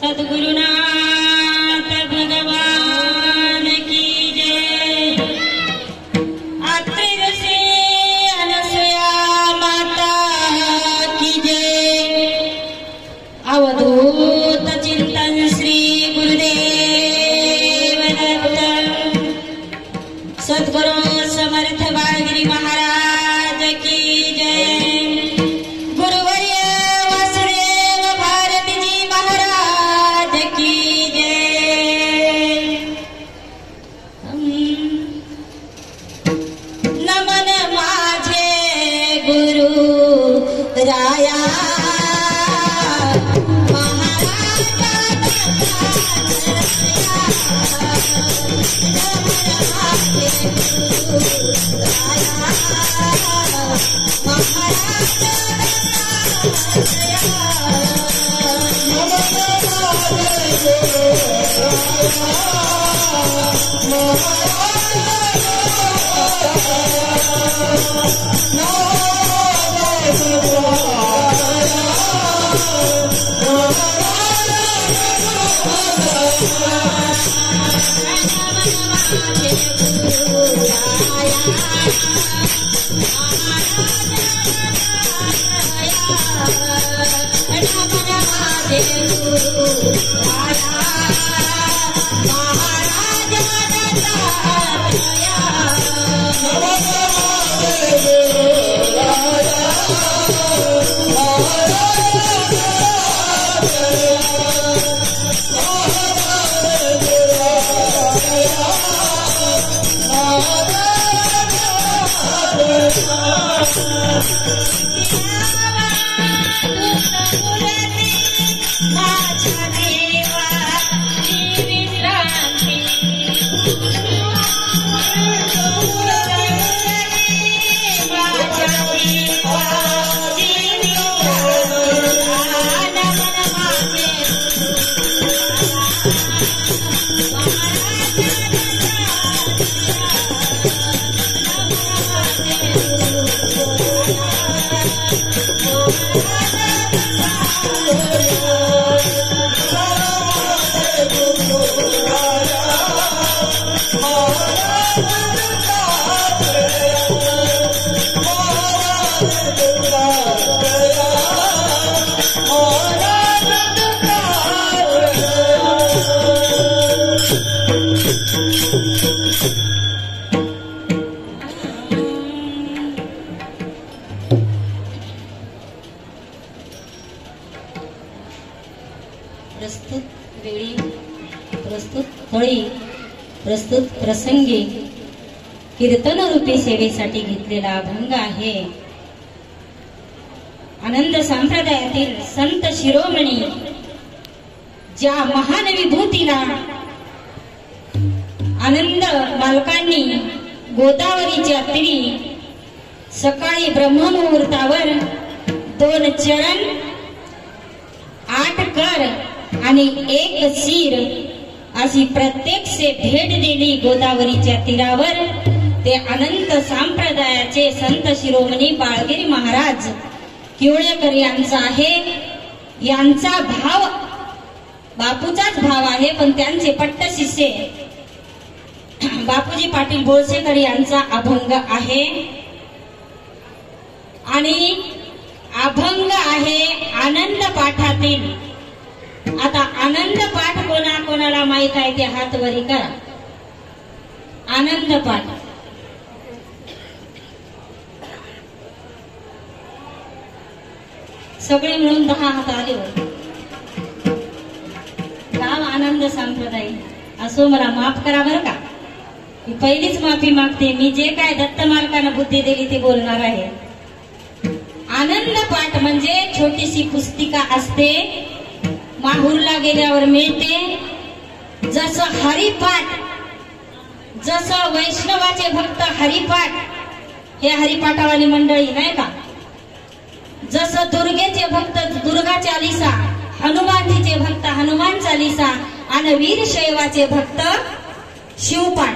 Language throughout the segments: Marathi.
सद्गुरुनाथ भगवान की जय। अत्रि ऋषि अनसुया माता की जय। अवधूत चिंतन श्री गुरुदेव दत्त। सद्गुरु समर्थ बाळगिरी महाराज की जय। गुरुवर्य वासुदेव भारतीजी महाराज प्रस्तुत प्रसंगी कीर्तन रूपी सेवेसाठी घेतलेला अभंग आहे. आनंद संप्रदायातील संत शिरोमणी ज्या महान विभूतीला आनंद मालकांनी गोदावरीच्या तीरी सकाळी ब्रह्ममुहूर्तावर 2 चरण 8 कर आणि 1 सीर अशी प्रत्यक्ष भेट दिली गोदावरीच्या तीरावर. ते अनंत संप्रदायाचे संत शिरोमणी बाळगिरी महाराज किवळेकर यांचा आहे. यांचा भाव बापूचाच भाव आहे, पण त्यांचे पट्ट शिष्य बापूजी पाटील बोळसेकर यांचा अभंग आहे. आणि अभंग आहे आनंद पाठातील. आता आनंद पाठ कोणाला माहित आहे ते हात वरी करा. आनंद पाठ सगळे मिळून 10 हात आले होते. गाव आनंद संप्रदाय असो, मला माफ करा बरं का. मी पहिलीच माफी मागते. मी जे काय दत्त मालकानं बुद्धी दिली ते बोलणार आहे. आनंद पाठ म्हणजे छोटीशी पुस्तिका असते, माहूरला गेल्यावर मिळते. जसं हरिपाठ, जसं वैष्णवाचे भक्त हरिपाठ, हे हरिपाठावाली मंडळी नाही का. जसं दुर्गेचे भक्त दुर्गा चालिसा, हनुमानजीचे भक्त हनुमान चालिसा आणि वीरशैवाचे भक्त शिवपाठ,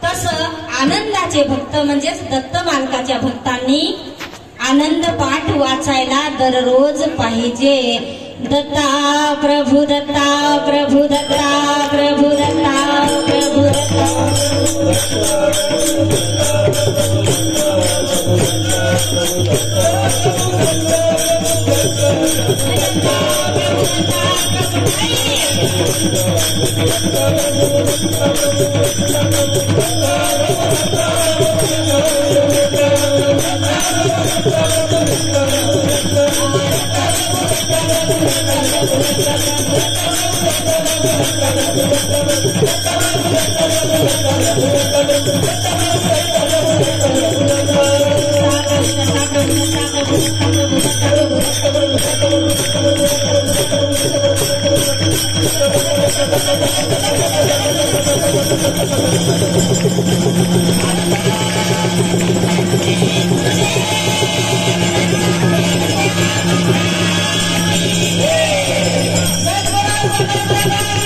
तसं आनंदाचे भक्त म्हणजेच दत्त मालकाच्या भक्तांनी आनंद पाठ वाचायला दररोज पाहिजे. दत्ता प्रभु दत्ता प्रभु दत्ता प्रभु दत्ता प्रभु Hey!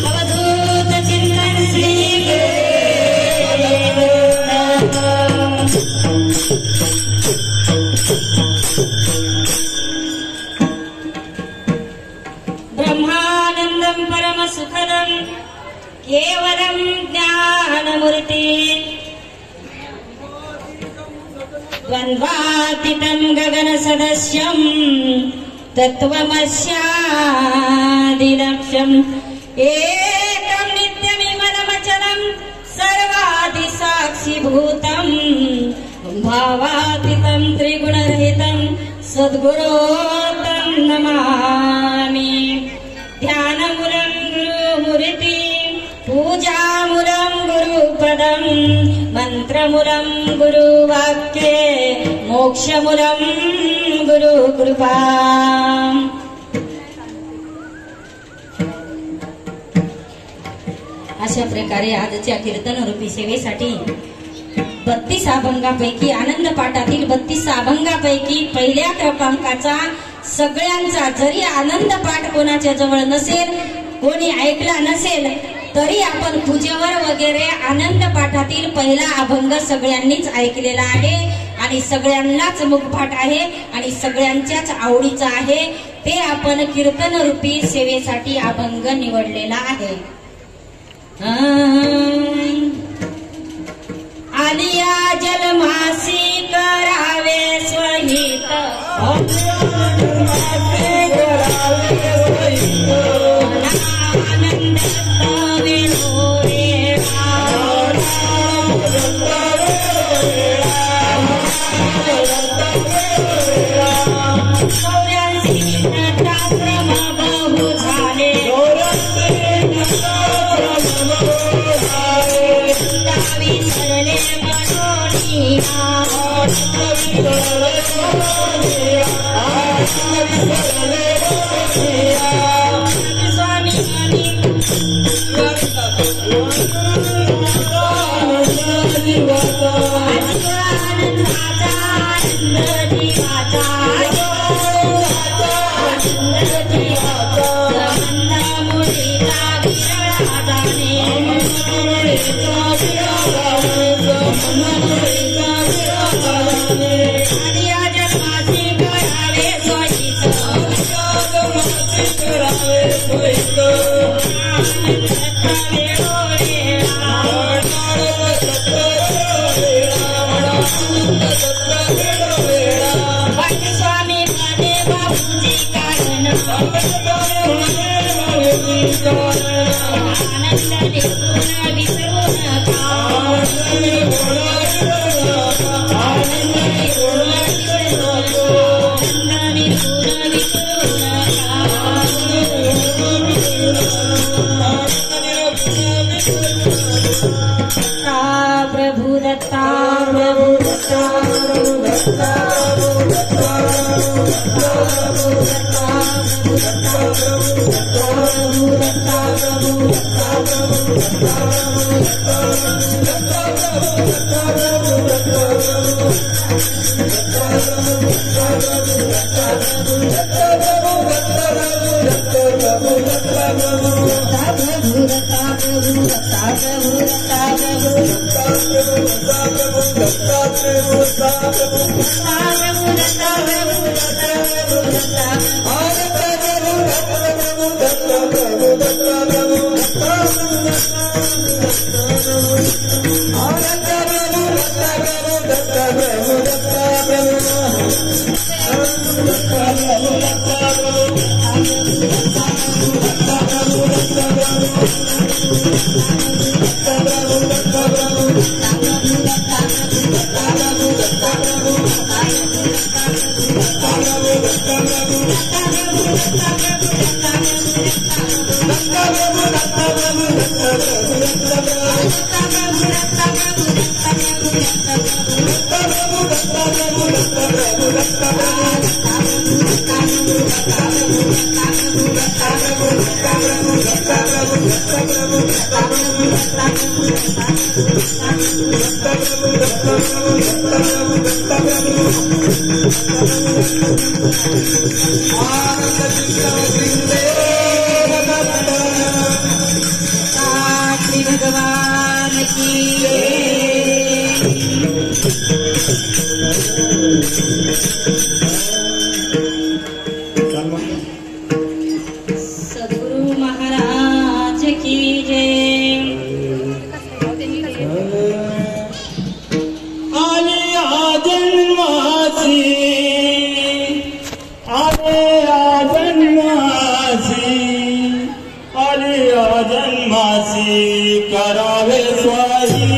अवधूत चिंतन श्री ब्रह्मानंदं परम सुखदं केवलं ज्ञानमूर्ति द्वन्द्वातीतं गगनसदस्यं तत्त्वमस्यादिलक्ष्यम् एकं नित्यमिमलमचलं सर्वादिसाक्षिभूतं भावातीतं त्रिगुणरहितं सद्गुरों नमामि। ध्यानमूलं गुरुमूर्ति पूजामूलं गुरुपदं मंत्रमूलं गुरुवाक्ये मोक्षमूलं गुरुकृपा। अशा प्रकारे आजच्या कीर्तन रूपी सेवेसाठी 32 अभंगापैकी आनंद पाठातील 32 अभंगापैकी पहिल्या क्रमांकाचा सगळ्यांचा, जरी आनंद पाठ कोणाच्या जवळ नसेल, कोणी ऐकला नसेल, तरी आपण पूजेवर वगैरे आनंद पाठातील पहिला अभंग सगळ्यांनीच ऐकलेला आहे आणि सगळ्यांनाच मुखपाठ आहे आणि सगळ्यांच्याच आवडीचा आहे। ते आपण कीर्तन रूपी सेवेसाठी अभंग निवडलेला आहे। आलिया जलमासी करावे स्वहित, आनंद श्री भगवान की सद्गुरु महाराज की जय। आलिया जन्मासी आलिया जन्मासी करावे स्वाही